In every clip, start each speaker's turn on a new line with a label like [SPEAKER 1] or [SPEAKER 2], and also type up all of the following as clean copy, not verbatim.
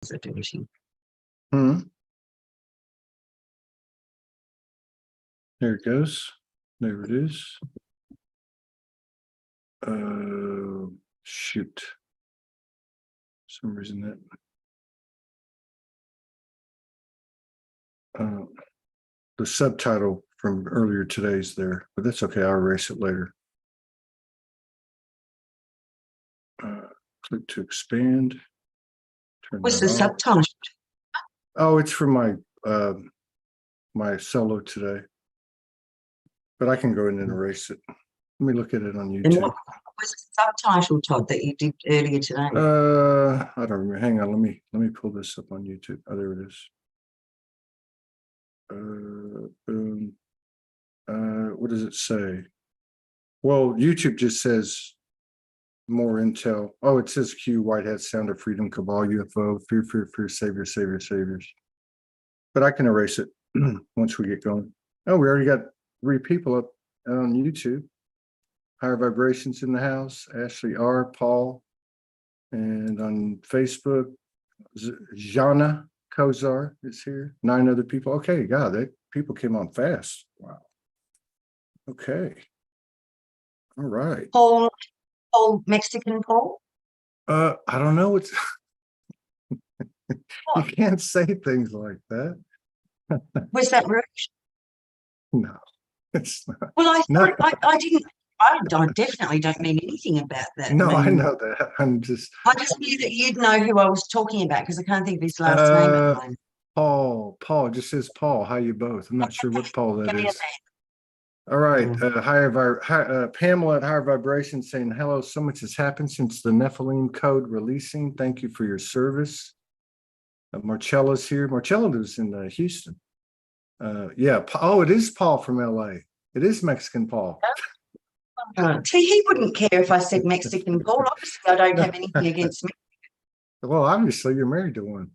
[SPEAKER 1] are dirty.
[SPEAKER 2] There it goes. There it is. Shoot. For some reason that the subtitle from earlier today's there, but that's okay. I'll erase it later. Click to expand. Turn
[SPEAKER 1] What's
[SPEAKER 2] that
[SPEAKER 1] the
[SPEAKER 2] off.
[SPEAKER 1] subtitle?
[SPEAKER 2] Oh, it's from my my solo today, but I can go in and erase it. Let me look at it on
[SPEAKER 1] And
[SPEAKER 2] YouTube.
[SPEAKER 1] what was the subtitle, Todd, that you did earlier today?
[SPEAKER 2] I don't remember. Hang on. Let me pull this up on YouTube. Oh, there it is. Boom. What does it say? Well, YouTube just says more intel. Oh, it says Q, Whitehead, Sound of Freedom, Cabal, UFO, Fear, Fear, Fear, Savior, Savior, Saviors. But I can erase it once we get going. Oh, we already got 3 people up on YouTube. Higher Vibrations in the house, Ashley R, Paul, and on Facebook, Jana Kozar is here. 9 other people. Okay, God, that people came on fast. Wow. Okay. All right.
[SPEAKER 1] Paul, Mexican Paul?
[SPEAKER 2] I don't know what's you can't say things like that.
[SPEAKER 1] Was that rude?
[SPEAKER 2] No, it's not.
[SPEAKER 1] Well, I
[SPEAKER 2] No.
[SPEAKER 1] thought I didn't. I definitely don't mean anything about that.
[SPEAKER 2] No, I
[SPEAKER 1] mean,
[SPEAKER 2] know that. I'm just
[SPEAKER 1] I just knew that you'd know who I was talking about because I can't think of his last name at the moment.
[SPEAKER 2] Paul, it just says Paul. How you both? I'm not sure what Paul that
[SPEAKER 1] Give me a
[SPEAKER 2] is.
[SPEAKER 1] name.
[SPEAKER 2] All right. Pamela at Higher Vibration saying hello. So much has happened since the Nephilim code releasing. Thank you for your service. Marcella's here. Marcella lives in Houston. Yeah. Oh, it is Paul from LA. It is Mexican Paul.
[SPEAKER 1] See, he wouldn't care if I said Mexican Paul. Obviously, I don't have anything against me.
[SPEAKER 2] Well, obviously, you're married to one.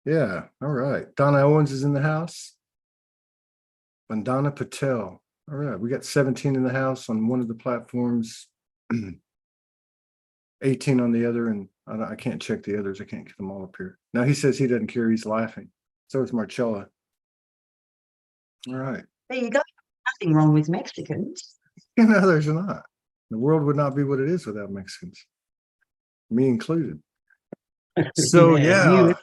[SPEAKER 2] Yeah. All right. Donna Owens is in the house. Vandana Patel. All right. We got 17 in the house on one of the platforms, 18 on the other, and I can't check the others. I can't get them all up here. Now he says he doesn't care. He's laughing. So is Marcella. All right.
[SPEAKER 1] There you go. Nothing wrong with Mexicans.
[SPEAKER 2] No, there's not. The world would not be what it is without Mexicans, me included. So yeah,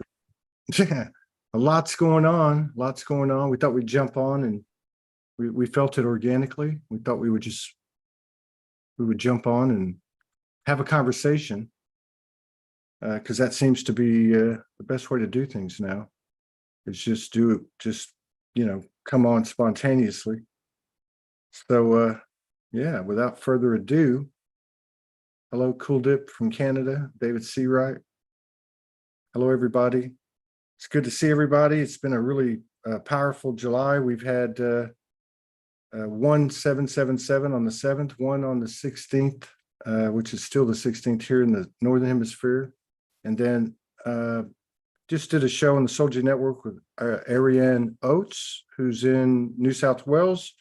[SPEAKER 2] a lot's going on. Lots going on. We thought we'd jump on, and we felt it organically. We thought we would jump on and have a conversation, because that seems to be the best way to do things now. Is just do it. Just come on spontaneously. So yeah, without further ado, hello, Cool Dip from Canada, David Seawright. Hello, everybody. It's good to see everybody. It's been a really powerful July. We've had 1777 on the 7th, one on the 16th, which is still the 16th here in the Northern Hemisphere. And then just did a show on the Soldier Network with Ariane Oates, who's in New South Wales,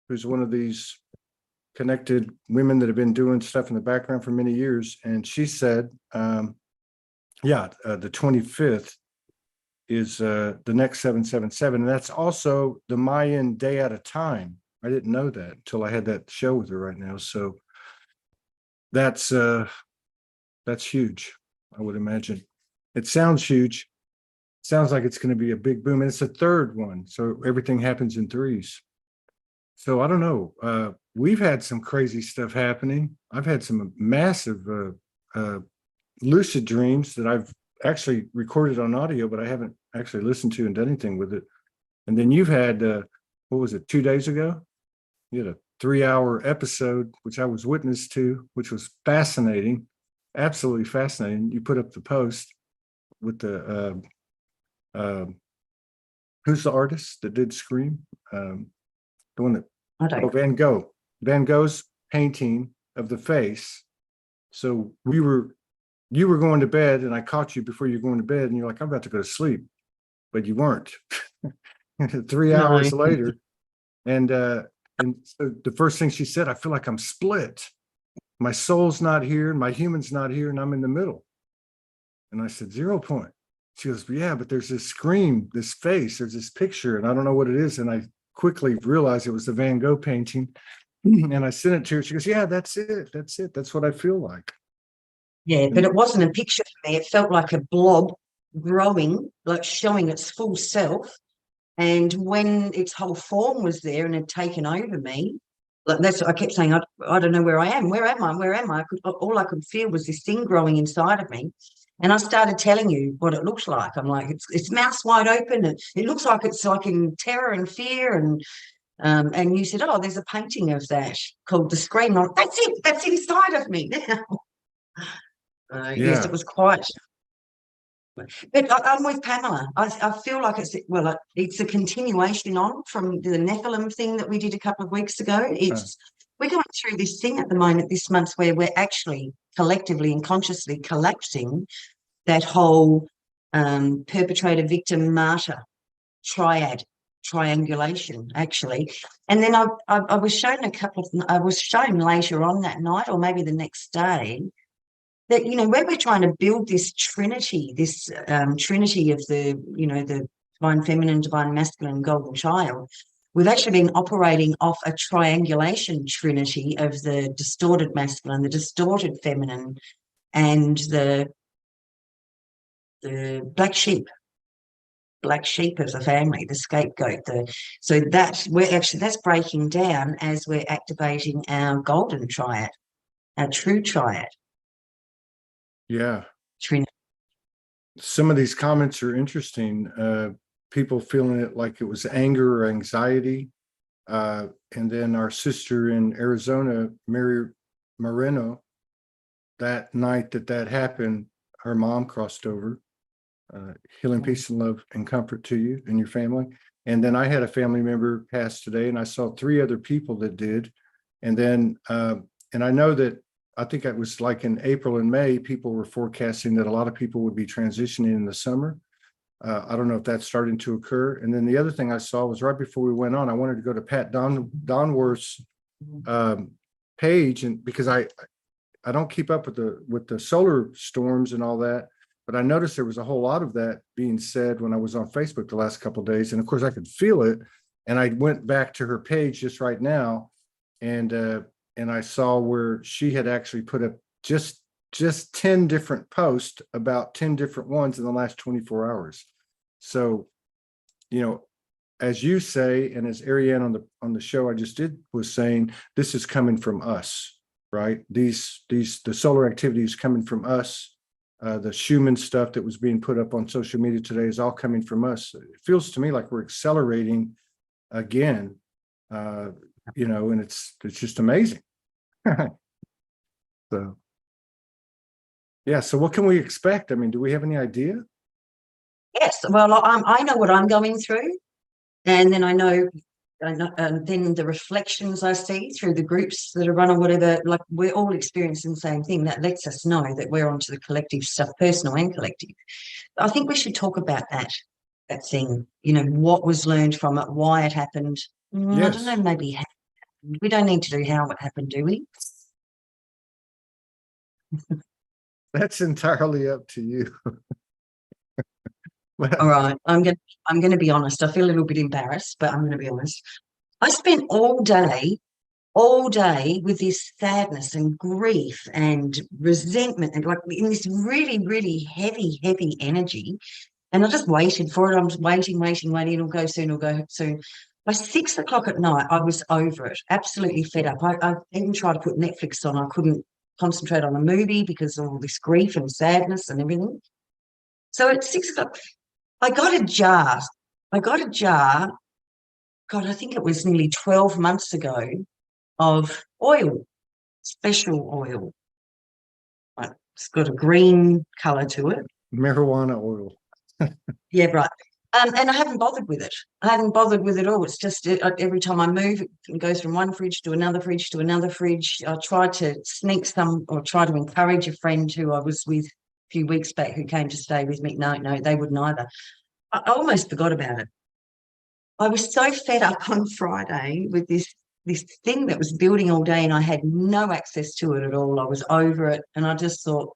[SPEAKER 2] who's one of these connected women that have been doing stuff in the background for many years. And she said, the 25th is the next 777. And that's also the Mayan day at a time. I didn't know that until I had that show with her right now. So that's huge, I would imagine. It sounds huge. Sounds like it's going to be a big boom. And it's a 3rd one. So everything happens in 3s. So I don't know. We've had some crazy stuff happening. I've had some massive lucid dreams that I've actually recorded on audio, but I haven't actually listened to and done anything with it. And then you've had, what was it, 2 days ago? You had a 3-hour episode, which I was witness to, which was fascinating, absolutely fascinating. You put up the post with the, who's the artist that did Scream? The one that, Van Gogh. Van Gogh's painting of the face. So you were going to bed, and I caught you before you were going to bed, and you're like, I'm about to go to sleep, but you weren't. 3 hours later, and so the first thing she said, I feel like I'm split. My soul's not here, and my human's not here, and I'm in the middle. And I said, 0 point. She goes, yeah, but there's this scream, this face, there's this picture, and I don't know what it is. And I quickly realized it was the Van Gogh painting. And I sent it to her. She goes, yeah, that's it. That's it. That's what I feel like.
[SPEAKER 1] Yeah, but it wasn't a picture for me. It felt like a blob growing, like showing its full self. And when its whole form was there and had taken over me, like that's what I kept saying, I don't know where I am. Where am I? Where am I? All I could feel was this thing growing inside of me. And I started telling you what it looks like. I'm like, it's mouth wide open. It looks like it's like in terror and fear. And you said, oh, there's a painting of that called The Scream. I'm like, that's it. That's inside of me now. Yes,
[SPEAKER 2] Yeah.
[SPEAKER 1] it was quite. But I'm with Pamela. I feel like it's a continuation on from the Nephilim thing that we did a couple of weeks ago. We're going through this thing at the moment, this month, where we're actually collectively and consciously collapsing that whole perpetrator, victim, martyr triangulation, actually. And then I was shown I was shown later on that night, or maybe the next day, that, where we're trying to build this trinity, trinity of the divine feminine, divine masculine, golden child, we've actually been operating off a triangulation trinity of the distorted masculine, the distorted feminine, and the black sheep of the family, the scapegoat. So that's breaking down as we're activating our golden triad, our true triad.
[SPEAKER 2] Yeah.
[SPEAKER 1] Trinity.
[SPEAKER 2] Some of these comments are interesting. People feeling it like it was anger or anxiety. And then our sister in Arizona, Mary Moreno, that night that happened, her mom crossed over. Healing, peace, and love and comfort to you and your family. And then I had a family member pass today, and I saw 3 other people that did. And then, and I know that I think it was like in April and May, people were forecasting that a lot of people would be transitioning in the summer. I don't know if that's starting to occur. And then the other thing I saw was right before we went on, I wanted to go to Pat Donworth's page, and because I don't keep up with the solar storms and all that, but I noticed there was a whole lot of that being said when I was on Facebook the last couple of days, and of course I could feel it. And I went back to her page just right now, and I saw where she had actually put up just 10 different posts about 10 different ones in the last 24 hours. So, as you say, and as Ariane on the show I just did was saying, this is coming from us, right? The solar activity is coming from us. The Schumann stuff that was being put up on social media today is all coming from us. It feels to me like we're accelerating again, and it's just amazing. So, yeah. So what can we expect? I mean, do we have any idea?
[SPEAKER 1] Yes. Well, I know what I'm going through, and then I know, and then the reflections I see through the groups that are run or whatever, like we're all experiencing the same thing. That lets us know that we're onto the collective stuff, personal and collective. I think we should talk about that thing, what was learned from it, why it happened.
[SPEAKER 2] Yes.
[SPEAKER 1] I don't know, maybe how. We don't need to do how it happened, do we?
[SPEAKER 2] That's entirely up to you.
[SPEAKER 1] All right, I'm going to be honest. I feel a little bit embarrassed, but I'm going to be honest. I spent all day with this sadness and grief and resentment, and like in this really, really heavy energy. And I just waited for it. I'm just waiting. It'll go soon. It'll go soon. By 6 o'clock at night, I was over it, absolutely fed up. I even tried to put Netflix on. I couldn't concentrate on a movie because of all this grief and sadness and everything. So at 6 o'clock, I got a jar. God, I think it was nearly 12 months ago, of oil, special oil. It's got a green colour to it.
[SPEAKER 2] Marijuana oil.
[SPEAKER 1] Yeah, right. And I haven't bothered with it. I haven't bothered with it all. It's just every time I move, it goes from one fridge to another fridge to another fridge. I tried to sneak some, or try to encourage a friend who I was with a few weeks back who came to stay with me. No, they wouldn't either. I almost forgot about it. I was so fed up on Friday with this thing that was building all day, and I had no access to it at all. I was over it, and I just thought,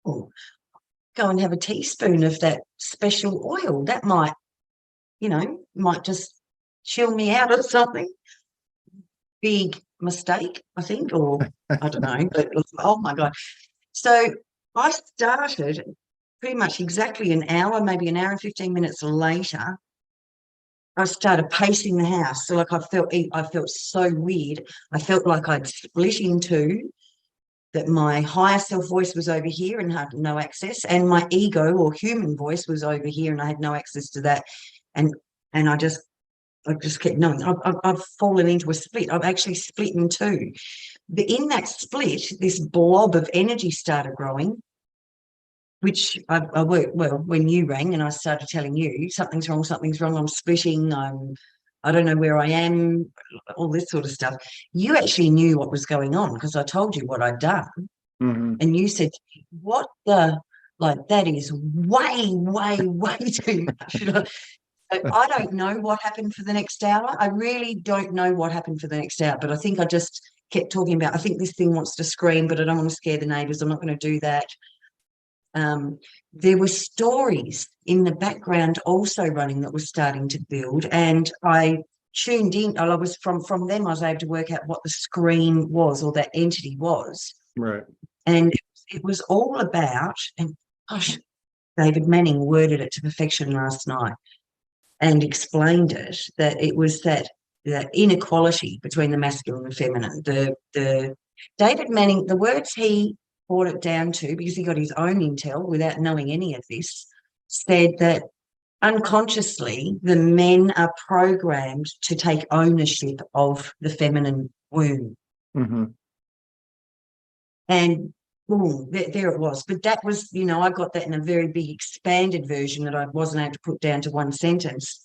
[SPEAKER 1] oh, go and have a teaspoon of that special oil. That might, might just chill me out or something. Big mistake, I think, or I don't know, but oh my God. So I started pretty much exactly an hour, maybe an hour and 15 minutes later. I started pacing the house. So like I felt so weird. I felt like I'd split in two, that my higher self voice was over here and had no access, and my ego or human voice was over here and I had no access to that. And I just kept knowing I've fallen into a split. I've actually split in two. But in that split, this blob of energy started growing, which I worked, well, when you rang and I started telling you something's wrong, I'm splitting, I don't know where I am, all this sort of stuff. You actually knew what was going on because I told you what I'd done.
[SPEAKER 2] Mm-hmm.
[SPEAKER 1] And you said, what the, like, that is way, way, way too much. I don't know what happened for the next hour. I really don't know what happened for the next hour, but I think I just kept talking about, I think this thing wants to scream, but I don't want to scare the neighbours. I'm not going to do that. There were stories in the background also running that was starting to build, and I tuned in. I was from them, I was able to work out what the scream was or that entity was.
[SPEAKER 2] Right.
[SPEAKER 1] And it was all about, and gosh, David Manning worded it to perfection last night and explained it, that it was that inequality between the masculine and feminine. The David Manning, the words he brought it down to, because he got his own intel without knowing any of this, said that unconsciously the men are programmed to take ownership of the feminine womb.
[SPEAKER 2] Mm-hmm.
[SPEAKER 1] And boom, there it was. But that was, I got that in a very big expanded version that I wasn't able to put down to one sentence.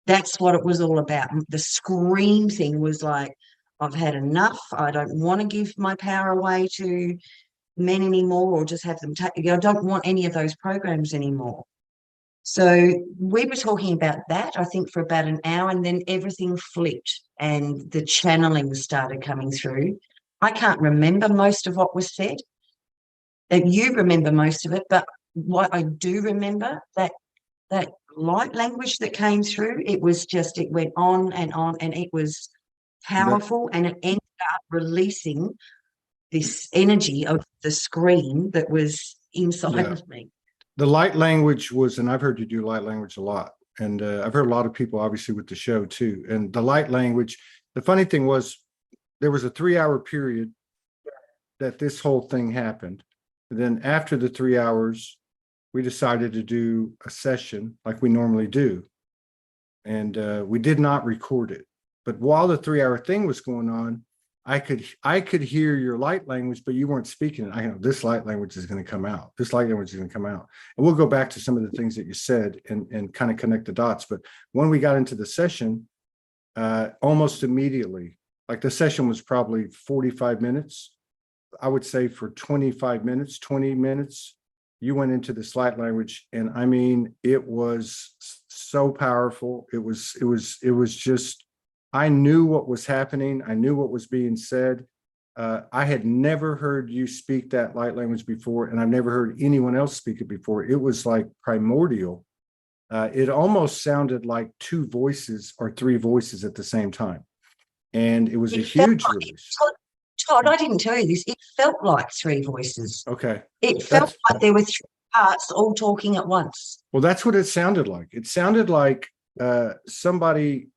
[SPEAKER 1] That's what it was all about. The scream thing was like, I've had enough. I don't want to give my power away to men anymore, or just have them take. I don't want any of those programs anymore. So we were talking about that, I think, for about an hour, and then everything flipped and the channeling started coming through. I can't remember most of what was said. And you remember most of it, but what I do remember, that light language that came through, it went on, and it was powerful, and it ended up releasing this energy of the screen that was inside of me.
[SPEAKER 2] The light language was, and I've heard you do light language a lot, and I've heard a lot of people obviously with the show too. And the light language, the funny thing was, there was a 3-hour period that this whole thing happened. And then after the 3 hours, we decided to do a session like we normally do. And we did not record it. But while the 3-hour thing was going on, I could hear your light language, but you weren't speaking it. I know this light language is going to come out. This light language is going to come out. And we'll go back to some of the things that you said and kind of connect the dots. But when we got into the session, almost immediately, like the session was probably 45 minutes. I would say for 25 minutes, 20 minutes, you went into this light language. And I mean, it was so powerful. It was just, I knew what was happening. I knew what was being said. I had never heard you speak that light language before, and I've never heard anyone else speak it before. It was like primordial. It almost sounded like 2 voices or 3 voices at the same time. And it was a huge release.
[SPEAKER 1] Todd, I didn't tell you this. It felt like 3 voices.
[SPEAKER 2] Okay.
[SPEAKER 1] It felt like there were 3 parts all talking at once.
[SPEAKER 2] Well, that's what it sounded like. It sounded like somebody,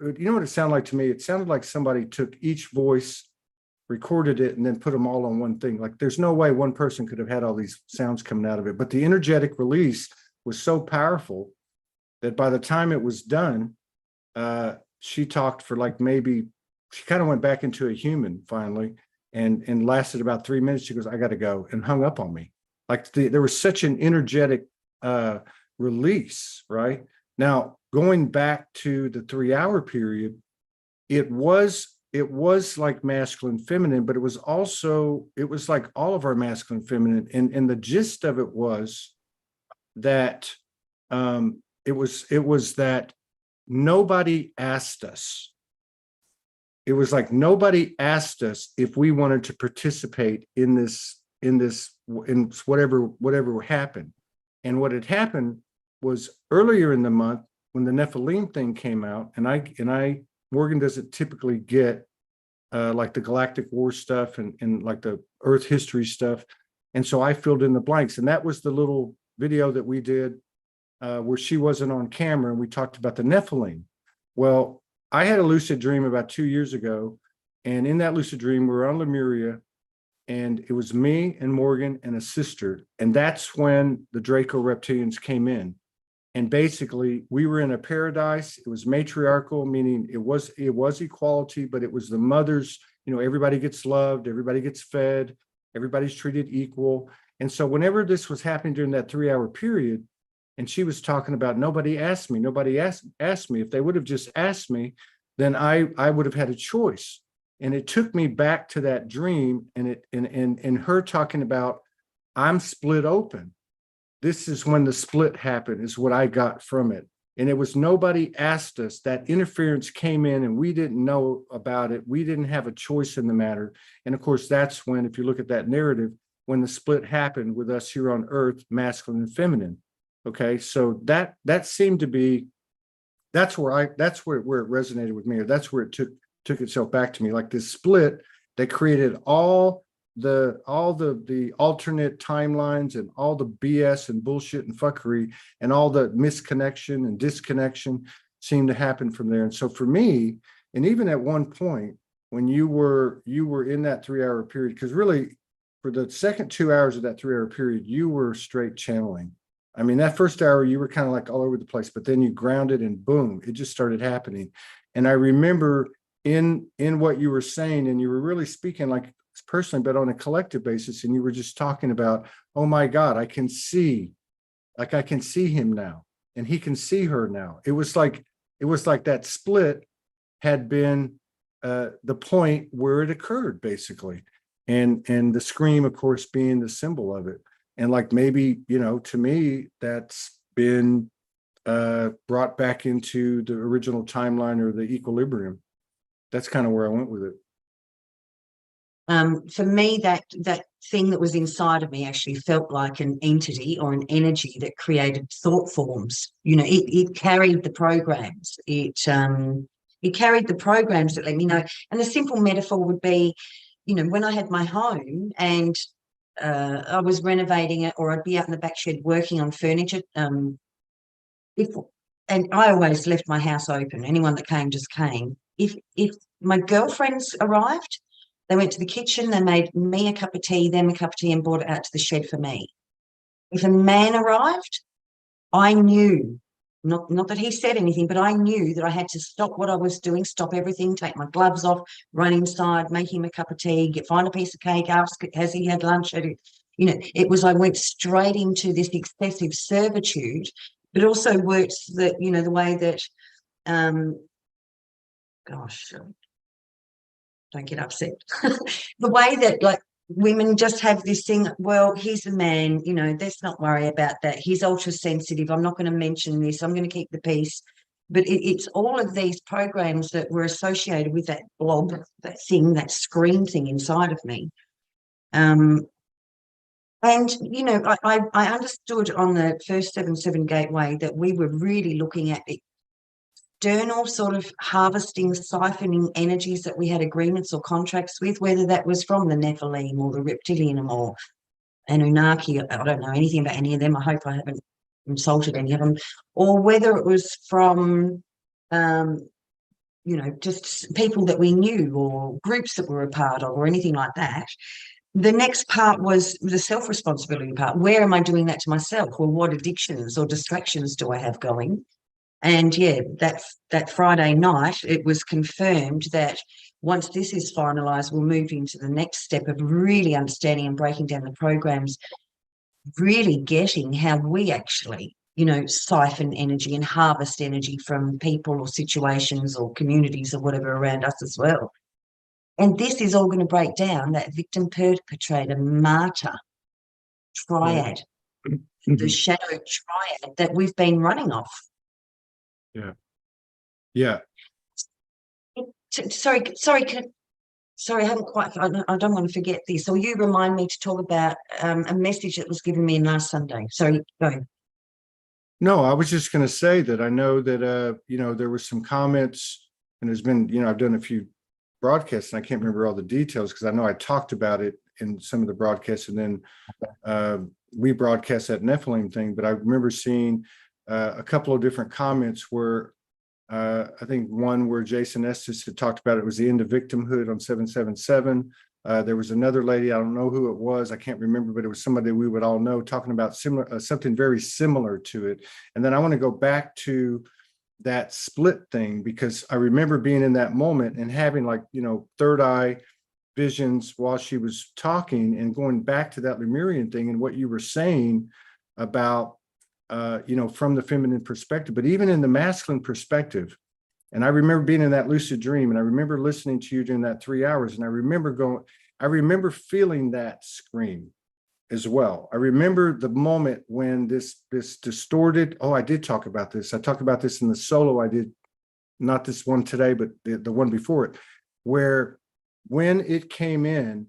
[SPEAKER 2] you know what it sounded like to me? It sounded like somebody took each voice, recorded it, and then put them all on one thing. Like there's no way one person could have had all these sounds coming out of it. But the energetic release was so powerful that by the time it was done, she talked for like maybe, she kind of went back into a human finally, and lasted about 3 minutes. She goes, I got to go, and hung up on me. Like there was such an energetic release, right? Now, going back to the 3-hour period, it was like masculine, feminine, but it was like all of our masculine, feminine. And the gist of it was that it was that nobody asked us. It was like nobody asked us if we wanted to participate in this in whatever happened. And what had happened was earlier in the month when the Nephilim thing came out, and Morgan doesn't typically get like the Galactic War stuff and like the Earth history stuff. And so I filled in the blanks. And that was the little video that we did where she wasn't on camera and we talked about the Nephilim. Well, I had a lucid dream about 2 years ago. And in that lucid dream, we were on Lemuria, and it was me and Morgan and a sister. And that's when the Draco reptilians came in. And basically, we were in a paradise. It was matriarchal, meaning it was equality, but it was the mothers, everybody gets loved, everybody gets fed, everybody's treated equal. And so whenever this was happening during that 3-hour period, and she was talking about nobody asked me. If they would have just asked me, then I would have had a choice. And it took me back to that dream, and her talking about, I'm split open. This is when the split happened, is what I got from it. And it was nobody asked us. That interference came in and we didn't know about it. We didn't have a choice in the matter. And of course, that's when, if you look at that narrative, when the split happened with us here on Earth, masculine and feminine. Okay, so that seemed to be, that's where it resonated with me, or that's where it took itself back to me, like this split that created all the alternate timelines and all the BS and bullshit and fuckery and all the misconnection and disconnection seemed to happen from there. And so for me, and even at one point when you were in that 3-hour period, because really for the second 2 hours of that 3-hour period, you were straight channeling. I mean, that first hour you were kind of like all over the place, but then you grounded and boom, it just started happening. And I remember in what you were saying, and you were really speaking like personally, but on a collective basis, and you were just talking about, oh my God, I can see him now, and he can see her now. It was like that split had been the point where it occurred, basically, and the scream, of course, being the symbol of it. And like maybe, to me, that's been brought back into the original timeline or the equilibrium. That's kind of where I went with it.
[SPEAKER 1] For me, that thing that was inside of me actually felt like an entity or an energy that created thought forms. It carried the programs. It carried the programs that let me know. And a simple metaphor would be, when I had my home and I was renovating it, or I'd be out in the back shed working on furniture. And I always left my house open. Anyone that came just came. If my girlfriends arrived, they went to the kitchen, they made me a cup of tea, them a cup of tea, and brought it out to the shed for me. If a man arrived, I knew, not that he said anything, but I knew that I had to stop what I was doing, stop everything, take my gloves off, run inside, make him a cup of tea, find a piece of cake, ask, has he had lunch? It was, I went straight into this excessive servitude, but also worked that, the way that, gosh, don't get upset. The way that, like, women just have this thing, well, he's a man, let's not worry about that. He's ultra sensitive. I'm not going to mention this. I'm going to keep the peace. But it's all of these programs that were associated with that blob, that thing, that screen thing inside of me. And, I understood on the first 7/7 gateway that we were really looking at the external sort of harvesting, siphoning energies that we had agreements or contracts with, whether that was from the Nephilim or the Reptilian or Anunnaki. I don't know anything about any of them. I hope I haven't insulted any of them. Or whether it was from, just people that we knew or groups that we're a part of or anything like that. The next part was the self-responsibility part. Where am I doing that to myself? Well, what addictions or distractions do I have going? And yeah, that Friday night, it was confirmed that once this is finalised, we'll move into the next step of really understanding and breaking down the programs, really getting how we actually, siphon energy and harvest energy from people or situations or communities or whatever around us as well. And this is all going to break down that victim, perpetrator, martyr triad, the shadow triad that we've been running off.
[SPEAKER 2] Yeah.
[SPEAKER 1] Sorry. sorry, I haven't quite, I don't want to forget this. Or you remind me to talk about a message that was given me last Sunday. Sorry, go.
[SPEAKER 2] No, I was just going to say that I know that, there were some comments, and there's been, I've done a few broadcasts and I can't remember all the details because I know I talked about it in some of the broadcasts, and then we broadcast that Nephilim thing. But I remember seeing a couple of different comments where I think one where Jason Estes had talked about it was the end of victimhood on 777. There was another lady, I don't know who it was, I can't remember, but it was somebody we would all know, talking about similar, something very similar to it. And then I want to go back to that split thing, because I remember being in that moment and having, like, third eye visions while she was talking, and going back to that Lemurian thing and what you were saying about, from the feminine perspective, but even in the masculine perspective. And I remember being in that lucid dream, and I remember listening to you during that 3 hours. And I remember feeling that scream as well. I remember the moment when this distorted, I did talk about this. I talked about this in the solo I did, not this one today, but the one before it, where when it came in,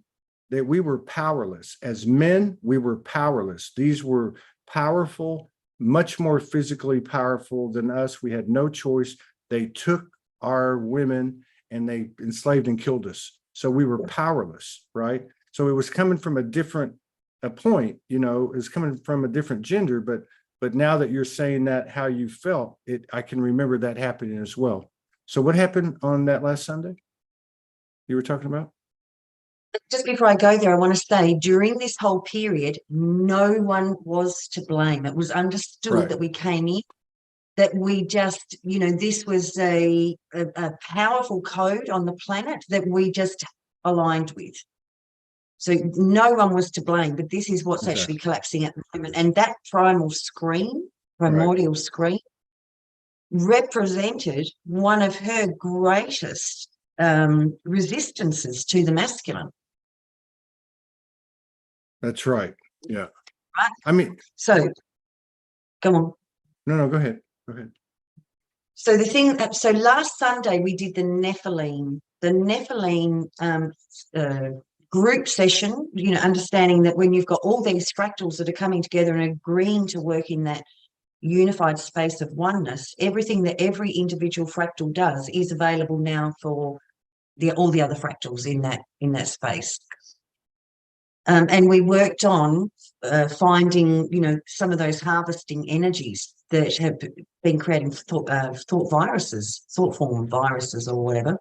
[SPEAKER 2] that we were powerless. As men, we were powerless. These were powerful, much more physically powerful than us. We had no choice. They took our women and they enslaved and killed us. So we were powerless, right? So it was coming from a point, it was coming from a different gender, but now that you're saying that, how you felt, I can remember that happening as well. So what happened on that last Sunday you were talking about?
[SPEAKER 1] Just before I go there, I want to say, during this whole period, no one was to blame. It was understood that we came in, that we just, this was a powerful code on the planet that we just aligned with. So no one was to blame, but this is what's actually collapsing at the moment. And that primordial scream, represented one of her greatest resistances to the masculine.
[SPEAKER 2] That's right. Yeah.
[SPEAKER 1] Right?
[SPEAKER 2] I mean,
[SPEAKER 1] so go on.
[SPEAKER 2] No, go ahead. Go ahead.
[SPEAKER 1] So so last Sunday we did the Nephilim group session, understanding that when you've got all these fractals that are coming together and agreeing to work in that unified space of oneness, everything that every individual fractal does is available now for all the other fractals in that space. And we worked on finding, some of those harvesting energies that have been creating thought form viruses or whatever.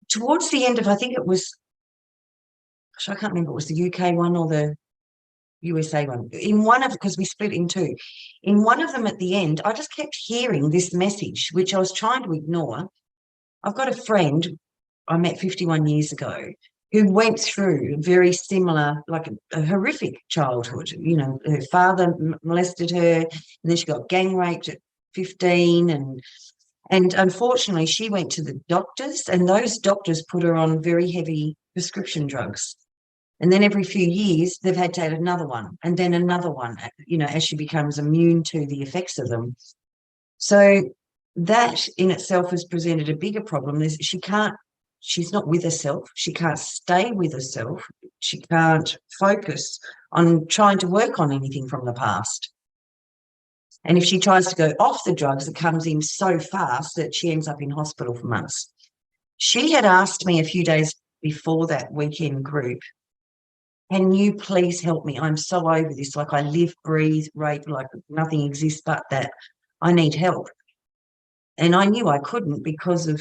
[SPEAKER 1] Towards the end of, I think it was, I can't remember, it was the UK one or the USA one. In one of, because we split in two, in one of them at the end, I just kept hearing this message, which I was trying to ignore. I've got a friend I met 51 years ago who went through very similar, like a horrific childhood. Her father molested her, and then she got gang raped at 15, and unfortunately she went to the doctors, and those doctors put her on very heavy prescription drugs. And then every few years they've had to add another one, and then another one, as she becomes immune to the effects of them. So that in itself has presented a bigger problem. She's not with herself. She can't stay with herself. She can't focus on trying to work on anything from the past. And if she tries to go off the drugs, it comes in so fast that she ends up in hospital for months. She had asked me a few days before that weekend group, can you please help me? I'm so over this. Like, I live, breathe, rape, like nothing exists but that. I need help. And I knew I couldn't because of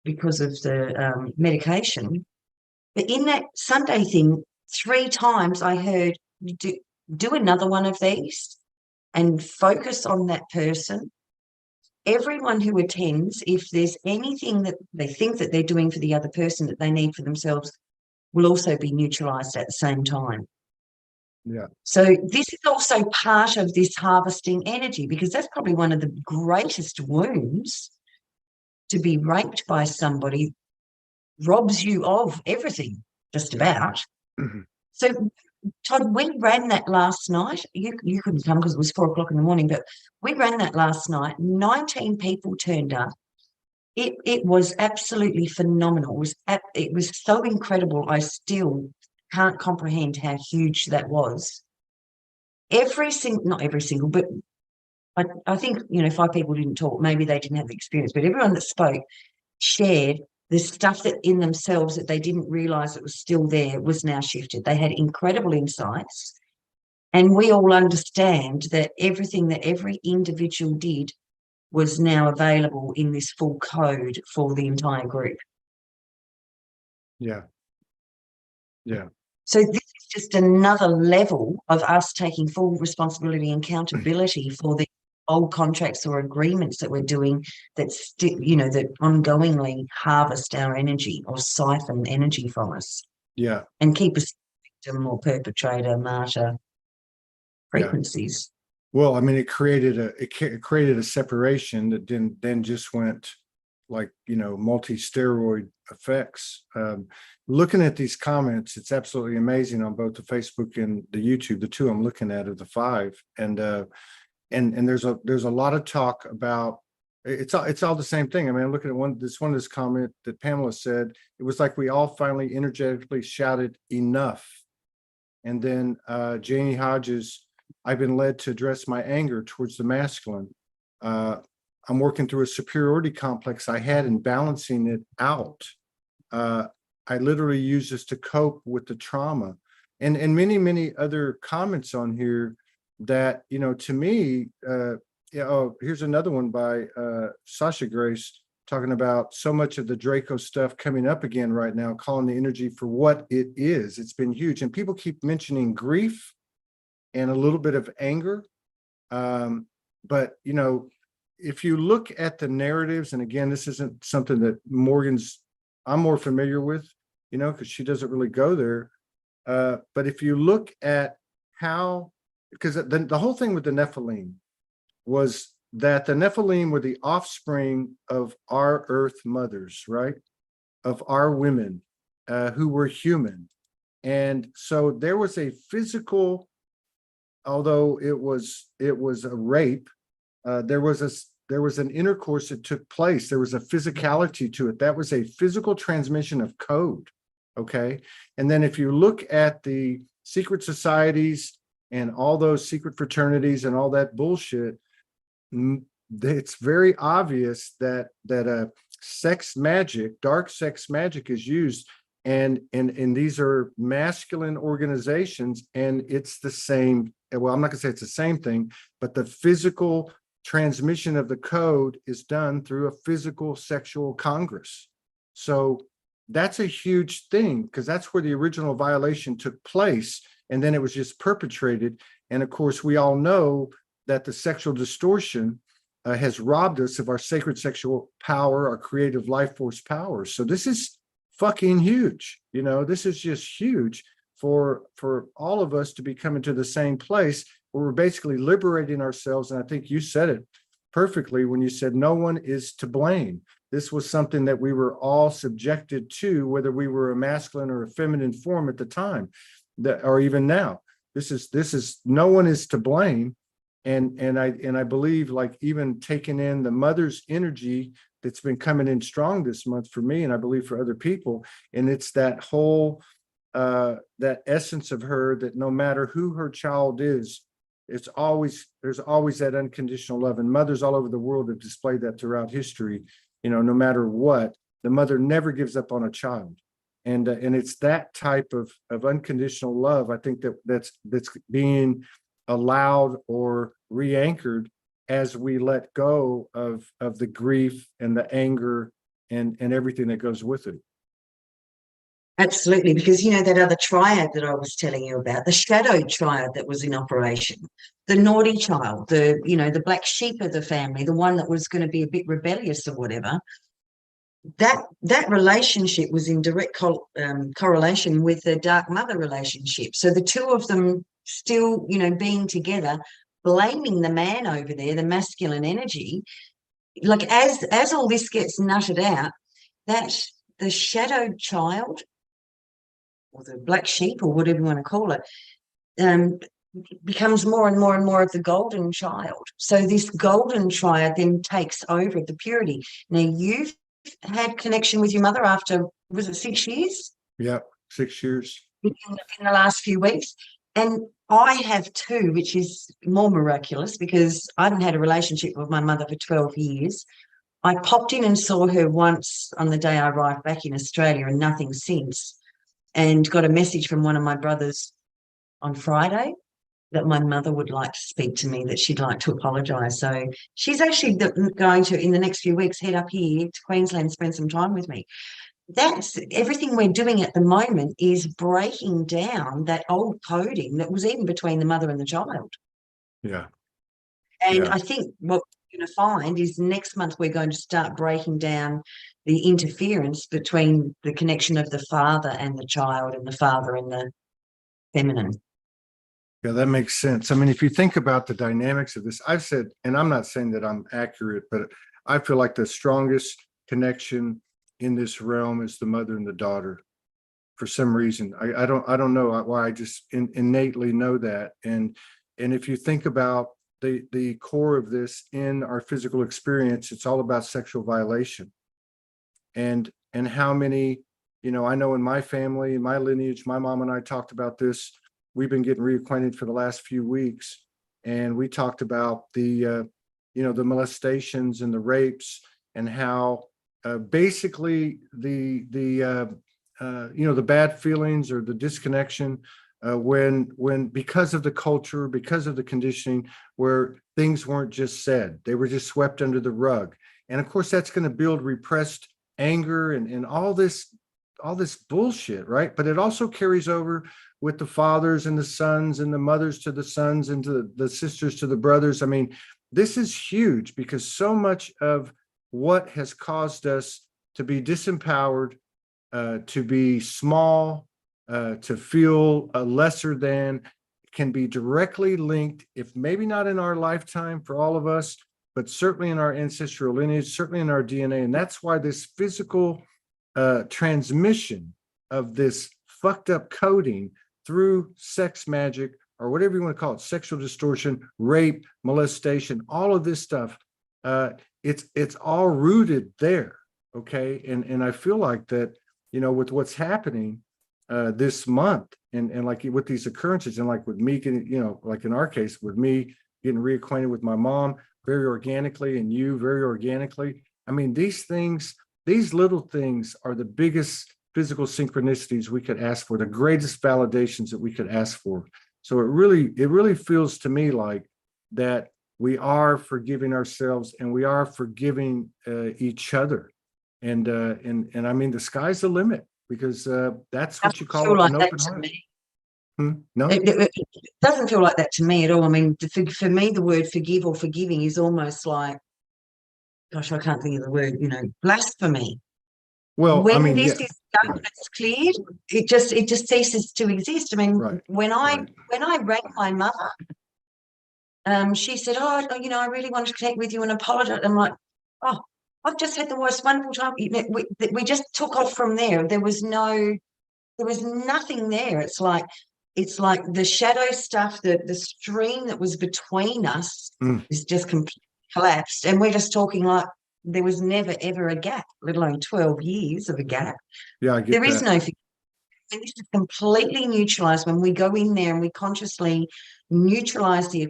[SPEAKER 1] the medication. But in that Sunday thing, 3 times I heard, do another one of these and focus on that person. Everyone who attends, if there's anything that they think that they're doing for the other person that they need for themselves, will also be neutralized at the same time.
[SPEAKER 2] Yeah.
[SPEAKER 1] So this is also part of this harvesting energy, because that's probably one of the greatest wounds. To be raped by somebody robs you of everything, just about.
[SPEAKER 2] Mm-hmm.
[SPEAKER 1] So, Todd, we ran that last night. You couldn't come because it was 4 o'clock in the morning, but we ran that last night. 19 people turned up. It was absolutely phenomenal. It was so incredible. I still can't comprehend how huge that was. Not every single, but I think, 5 people didn't talk. Maybe they didn't have the experience, but everyone that spoke shared the stuff that in themselves that they didn't realize it was still there was now shifted. They had incredible insights. And we all understand that everything that every individual did was now available in this full code for the entire group.
[SPEAKER 2] Yeah. Yeah.
[SPEAKER 1] So this is just another level of us taking full responsibility and accountability for the old contracts or agreements that we're doing that that ongoingly harvest our energy or siphon energy from us.
[SPEAKER 2] Yeah.
[SPEAKER 1] And keep us victim or perpetrator, martyr frequencies.
[SPEAKER 2] Well, I mean, it created a separation that then just went like, multi-steroid effects. Looking at these comments, it's absolutely amazing on both the Facebook and the YouTube. The two I'm looking at are the 5, and there's a lot of talk about it's all the same thing. I mean, I'm looking at this comment that Pamela said. It was like we all finally energetically shouted enough, and then Janie Hodges. I've been led to address my anger towards the masculine. I'm working through a superiority complex I had and balancing it out. I literally use this to cope with the trauma, and many, many other comments on here that, to me, here's another one by Sasha Grace talking about so much of the Draco stuff coming up again right now, calling the energy for what it is. It's been huge. And people keep mentioning grief and a little bit of anger. But, if you look at the narratives, and again, this isn't something that I'm more familiar with, because she doesn't really go there. But if you look at how, because the whole thing with the Nephilim was that the Nephilim were the offspring of our earth mothers, right? Of our women who were human. And so there was a physical, although it was a rape, there was an intercourse that took place. There was a physicality to it. That was a physical transmission of code. Okay. And then if you look at the secret societies and all those secret fraternities and all that bullshit, it's very obvious that sex magic, dark sex magic is used. And these are masculine organizations, and it's the same. Well, I'm not gonna say it's the same thing, but the physical transmission of the code is done through a physical sexual congress. So that's a huge thing, because that's where the original violation took place, and then it was just perpetrated. And of course, we all know that the sexual distortion has robbed us of our sacred sexual power, our creative life force power. So this is fucking huge. This is just huge for all of us to be coming to the same place where we're basically liberating ourselves. And I think you said it perfectly when you said no one is to blame. This was something that we were all subjected to, whether we were a masculine or a feminine form at the time, or even now. This is no one is to blame. And I believe, like, even taking in the mother's energy that's been coming in strong this month for me, and I believe for other people, and it's that whole that essence of her, that no matter who her child is, there's always that unconditional love. And mothers all over the world have displayed that throughout history. No matter what, the mother never gives up on a child, and it's that type of unconditional love, I think, that's being allowed or re-anchored as we let go of the grief and the anger and everything that goes with it.
[SPEAKER 1] Absolutely, because that other triad that I was telling you about, the shadow triad that was in operation, the naughty child, the black sheep of the family, the one that was going to be a bit rebellious or whatever, that relationship was in direct correlation with the dark mother relationship. So the two of them still, being together, blaming the man over there, the masculine energy. Like, as all this gets nutted out, that the shadowed child, or the black sheep, or whatever you want to call it, becomes more and more and more of the golden child. So this golden triad then takes over the purity. Now, you've had connection with your mother after, was it 6 years?
[SPEAKER 2] Yeah, 6 years.
[SPEAKER 1] In the last few weeks. And I have too, which is more miraculous because I haven't had a relationship with my mother for 12 years. I popped in and saw her once on the day I arrived back in Australia and nothing since, and got a message from one of my brothers on Friday that my mother would like to speak to me, that she'd like to apologise. So she's actually going to, in the next few weeks, head up here to Queensland, spend some time with me. That's everything we're doing at the moment, is breaking down that old coding that was even between the mother and the child.
[SPEAKER 2] Yeah.
[SPEAKER 1] And I think what we're going to find is next month we're going to start breaking down the interference between the connection of the father and the child, and the father and the feminine.
[SPEAKER 2] Yeah, that makes sense. I mean, if you think about the dynamics of this, I've said, and I'm not saying that I'm accurate, but I feel like the strongest connection in this realm is the mother and the daughter. For some reason, I don't know why. I just innately know that. And if you think about the core of this in our physical experience, it's all about sexual violation. And how many, I know in my family, in my lineage, my mom and I talked about this. We've been getting reacquainted for the last few weeks, and we talked about the molestations and the rapes, and how basically the bad feelings or the disconnection when because of the culture, because of the conditioning, where things weren't just said, they were just swept under the rug. And of course, that's going to build repressed anger and all this bullshit, right? But it also carries over with the fathers and the sons, and the mothers to the sons, and to the sisters to the brothers. I mean, this is huge, because so much of what has caused us to be disempowered, to be small, to feel lesser than, can be directly linked, if maybe not in our lifetime for all of us, but certainly in our ancestral lineage, certainly in our DNA. And that's why this physical transmission of this fucked up coding through sex magic, or whatever you want to call it, sexual distortion, rape, molestation, all of this stuff, it's all rooted there. Okay. And I feel like that, with what's happening this month, and like with these occurrences, and like with me getting, like in our case, with me getting reacquainted with my mom very organically, and you very organically. I mean, these things, these little things are the biggest physical synchronicities we could ask for, the greatest validations that we could ask for. So it really feels to me like that we are forgiving ourselves, and we are forgiving each other. And I mean, the sky's the limit, because that's what you call an open heart. No,
[SPEAKER 1] it doesn't feel like that to me at all. I mean, for me, the word forgive or forgiving is almost like, gosh, I can't think of the word, blasphemy.
[SPEAKER 2] well,
[SPEAKER 1] When
[SPEAKER 2] I mean,
[SPEAKER 1] this
[SPEAKER 2] yeah,
[SPEAKER 1] is done, it's cleared, it just ceases to exist. I mean,
[SPEAKER 2] right,
[SPEAKER 1] when I
[SPEAKER 2] right.
[SPEAKER 1] rang my mother, she said, "Oh, I really wanted to connect with you and apologize." I'm like, "Oh, I've just had the most wonderful time." We just took off from there. There was nothing there. It's like the shadow stuff, the stream that was between us is just completely collapsed, and we're just talking like there was never ever a gap, let alone 12 years of a gap.
[SPEAKER 2] Yeah, I get
[SPEAKER 1] There is
[SPEAKER 2] that.
[SPEAKER 1] no. And this is completely neutralized when we go in there and we consciously neutralize the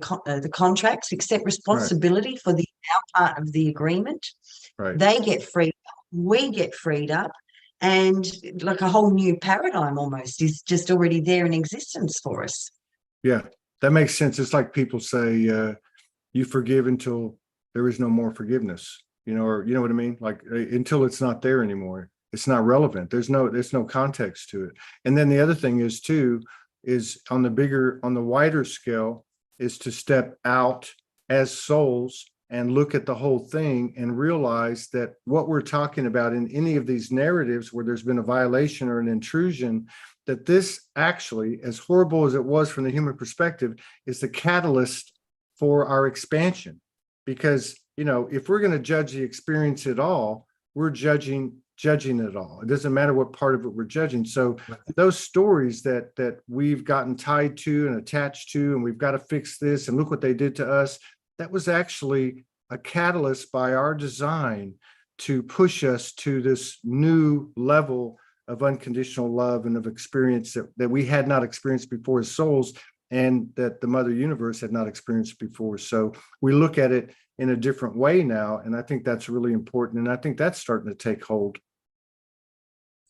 [SPEAKER 1] contracts, accept
[SPEAKER 2] Right,
[SPEAKER 1] responsibility for our part of the agreement.
[SPEAKER 2] right.
[SPEAKER 1] They get freed up, we get freed up, and like a whole new paradigm almost is just already there in existence for us.
[SPEAKER 2] Yeah, that makes sense. It's like people say, you forgive until there is no more forgiveness, or you know what I mean? Like until it's not there anymore. It's not relevant. There's no context to it. And then the other thing is too, is on the wider scale, is to step out as souls and look at the whole thing and realize that what we're talking about in any of these narratives where there's been a violation or an intrusion, that this actually, as horrible as it was from the human perspective, is the catalyst for our expansion. Because, if we're going to judge the experience at all, we're judging it all. It doesn't matter what part of it we're judging. So those stories that we've gotten tied to and attached to, and we've got to fix this, and look what they did to us, that was actually a catalyst by our design to push us to this new level of unconditional love and of experience that we had not experienced before as souls, and that the Mother Universe had not experienced before. So we look at it in a different way now, and I think that's really important, and I think that's starting to take hold.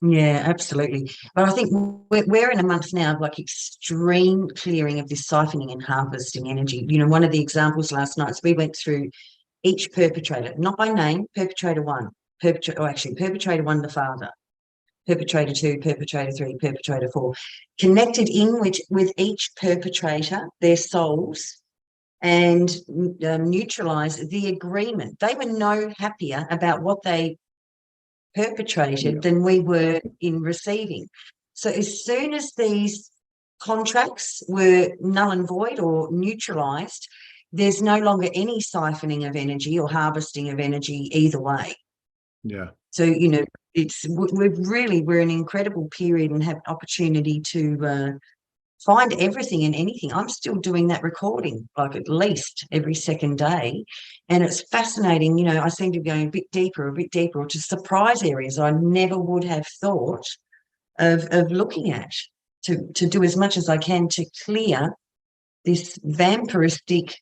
[SPEAKER 1] Yeah, absolutely. But I think we're in a month now of like extreme clearing of this siphoning and harvesting energy. You know, one of the examples last night is we went through each perpetrator, not by name, perpetrator one, perpetrator one, the father, perpetrator two, perpetrator three, perpetrator four, connected in with each perpetrator, their souls, and neutralized the agreement. They were no happier about what they perpetrated than we were in receiving. So as soon as these contracts were null and void or neutralized, there's no longer any siphoning of energy or harvesting of energy either way.
[SPEAKER 2] Yeah.
[SPEAKER 1] So, you know, we're an incredible period and have opportunity to find everything and anything. I'm still doing that recording, like at least every second day. And it's fascinating. You know, I seem to be going a bit deeper, or to surprise areas I never would have thought of looking at, to do as much as I can to clear this vampiristic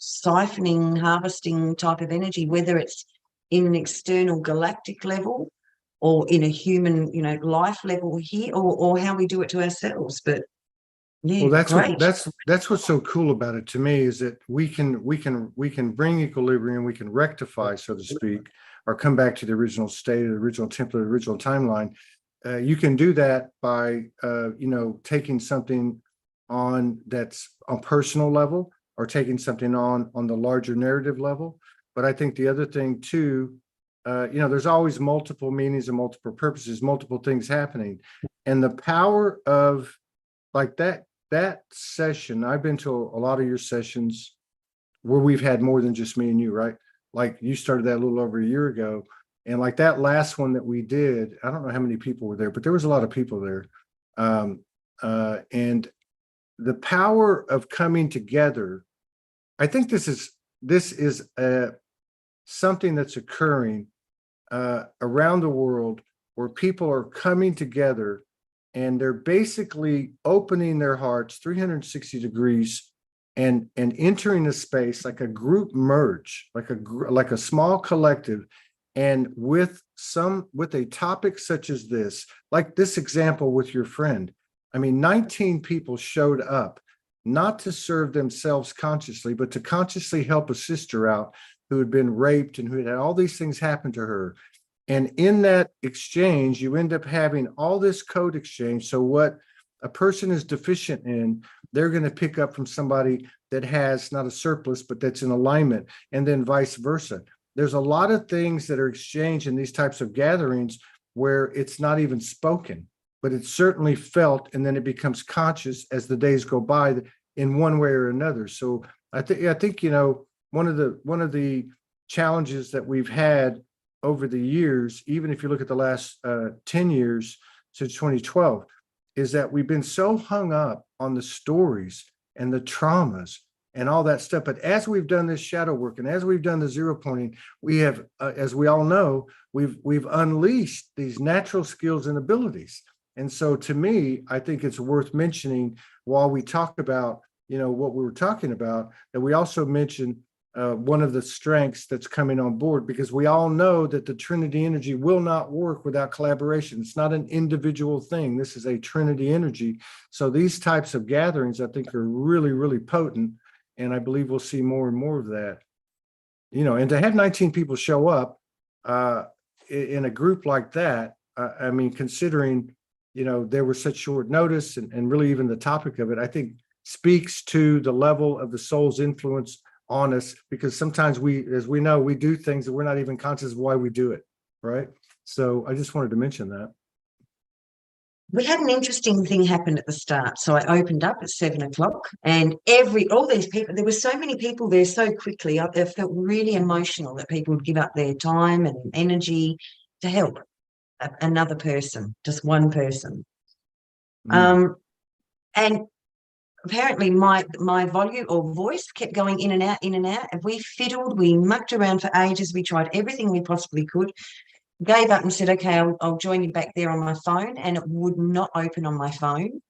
[SPEAKER 1] siphoning, harvesting type of energy, whether it's in an external galactic level or in a human, you know, life level here, or how we do it to ourselves. But yeah,
[SPEAKER 2] Well,
[SPEAKER 1] great.
[SPEAKER 2] that's what's so cool about it to me, is that we can bring equilibrium, we can rectify, so to speak, or come back to the original state, the original template, the original timeline. You can do that by you know, taking something on that's on personal level, or taking something on the larger narrative level. But I think the other thing too, you know, there's always multiple meanings and multiple purposes, multiple things happening, and the power of like that session. I've been to a lot of your sessions where we've had more than just me and you, right? Like you started that a little over a year ago. And like that last one that we did, I don't know how many people were there, but there was a lot of people there. And the power of coming together, I think this is something that's occurring around the world, where people are coming together and they're basically opening their hearts 360 degrees and entering a space like a group merge, like a small collective. And with a topic such as this, like this example with your friend, I mean, 19 people showed up, not to serve themselves consciously, but to consciously help a sister out who had been raped and who had all these things happen to her. And in that exchange, you end up having all this code exchange. So what a person is deficient in, they're going to pick up from somebody that has not a surplus, but that's in alignment, and then vice versa. There's a lot of things that are exchanged in these types of gatherings where it's not even spoken, but it's certainly felt, and then it becomes conscious as the days go by in one way or another. So I think, you know, one of the challenges that we've had over the years, even if you look at the last 10 years since 2012, is that we've been so hung up on the stories and the traumas and all that stuff. But as we've done this shadow work and as we've done the zero pointing, we have, as we all know, we've unleashed these natural skills and abilities. And so to me, I think it's worth mentioning, while we talk about, you know, what we were talking about, that we also mention one of the strengths that's coming on board, because we all know that the Trinity energy will not work without collaboration. It's not an individual thing. This is a Trinity energy. So these types of gatherings, I think, are really, really potent. And I believe we'll see more and more of that. You know, and to have 19 people show up in a group like that, I mean, considering, you know, there was such short notice and really even the topic of it, I think speaks to the level of the soul's influence on us, because sometimes we, as we know, we do things that we're not even conscious of why we do it, right? So I just wanted to mention that.
[SPEAKER 1] We had an interesting thing happen at the start. So I opened up at 7 o'clock, and all these people, there were so many people there so quickly. I felt really emotional that people would give up their time and energy to help another person, just one person. And apparently my volume or voice kept going in and out, in and out. And we fiddled, we mucked around for ages. We tried everything we possibly could. Gave up and said, okay, I'll join you back there on my phone, and it would not open on my phone.